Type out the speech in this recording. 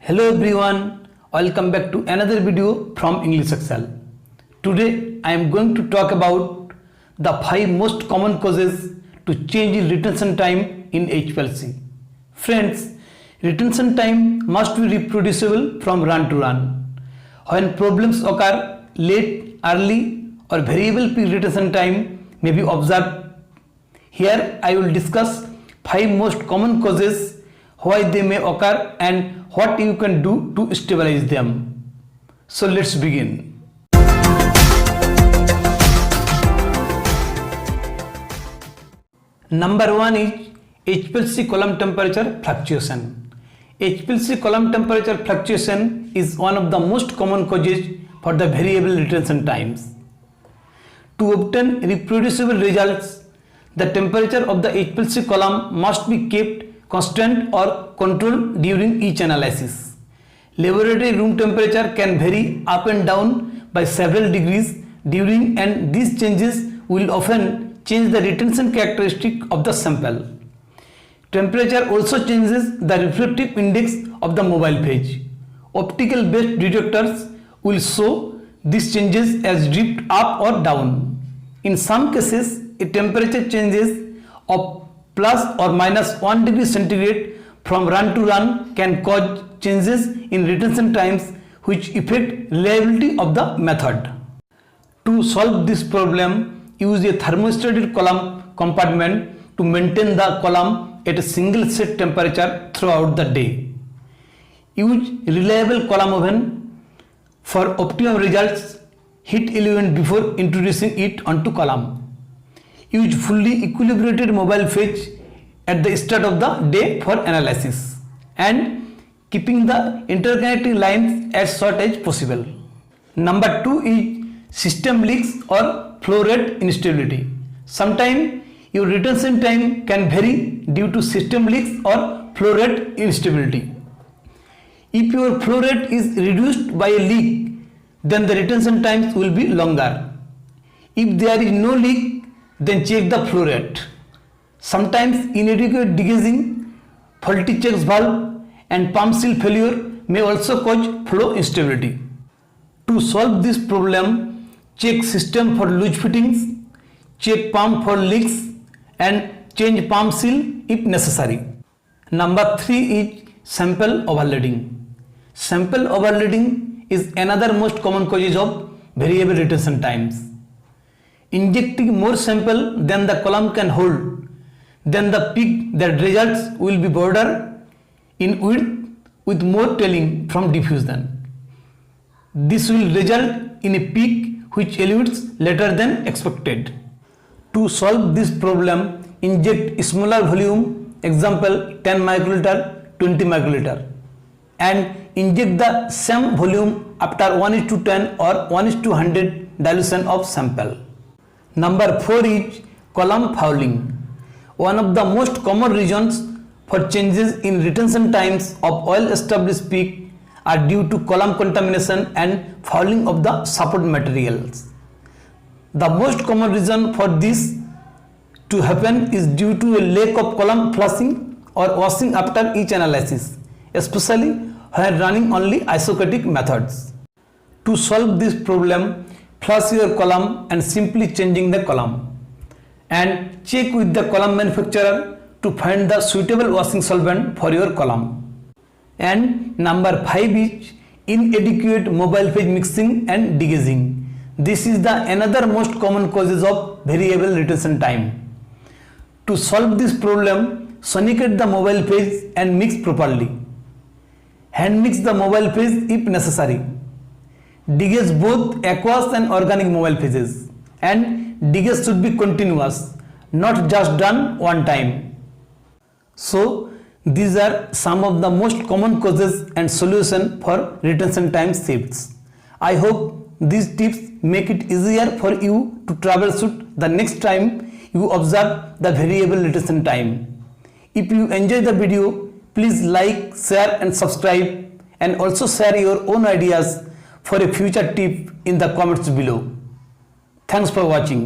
Hello everyone, welcome back to another video from English Excel. Today I am going to talk about the 5 most common causes to change in retention time in HPLC. Friends, retention time must be reproducible from run to run. When problems occur, late, early or variable peak retention time may be observed. Here I will discuss 5 most common causes, why they may occur and what you can do to stabilize them. So let's begin. Number 1 is HPLC column temperature fluctuation. HPLC column temperature fluctuation is one of the most common causes for the variable retention times. To obtain reproducible results, the temperature of the HPLC column must be kept constant or controlled during each analysis. Laboratory room temperature can vary up and down by several degrees during, and these changes will often change the retention characteristic of the sample. Temperature also changes the refractive index of the mobile phase. Optical based detectors will show these changes as drift up or down. In some cases, a temperature changes of plus or minus 1 degree centigrade from run to run can cause changes in retention times which affect reliability of the method. To solve this problem, use a thermostated column compartment to maintain the column at a single set temperature throughout the day. Use reliable column oven for optimum results. Heat element before introducing it onto column. Use fully equilibrated mobile phase at the start of the day for analysis and keeping the interconnecting lines as short as possible. Number 2 is system leaks or flow rate instability. Sometimes your retention time can vary due to system leaks or flow rate instability. If your flow rate is reduced by a leak, then the retention times will be longer. If there is no leak, then check the flow rate. Sometimes inadequate degaussing, faulty check valve and pump seal failure may also cause flow instability. To solve this problem, check system for loose fittings, check pump for leaks and change pump seal if necessary. Number 3 is sample overloading. Sample overloading is another most common cause of variable retention times. Injecting more sample than the column can hold, then the peak that results will be broader in width with more tailing from diffusion. This will result in a peak which elutes later than expected. To solve this problem, inject smaller volume, example 10 microliter, 20 microliter, and inject the same volume after 1:10 or 1:100 dilution of sample. Number 4 is column fouling. One of the most common reasons for changes in retention times of well-established peak are due to column contamination and fouling of the support materials. The most common reason for this to happen is due to a lack of column flushing or washing after each analysis, especially when running only isostatic methods. To solve this problem, flush your column and simply changing the column, and check with the column manufacturer to find the suitable washing solvent for your column. And number 5 is inadequate mobile phase mixing and degaussing. This is the another most common causes of variable retention time. To solve this problem, sonicate the mobile phase and mix properly. Hand mix the mobile phase if necessary. Degauss both aqueous and organic mobile phases, and degauss should be continuous, not just done one time. So these are some of the most common causes and solution for retention time shifts. I hope these tips make it easier for you to troubleshoot the next time you observe the variable retention time. If you enjoy the video, please like, share and subscribe, and also share your own ideas for a future tip in the comments below. Thanks for watching.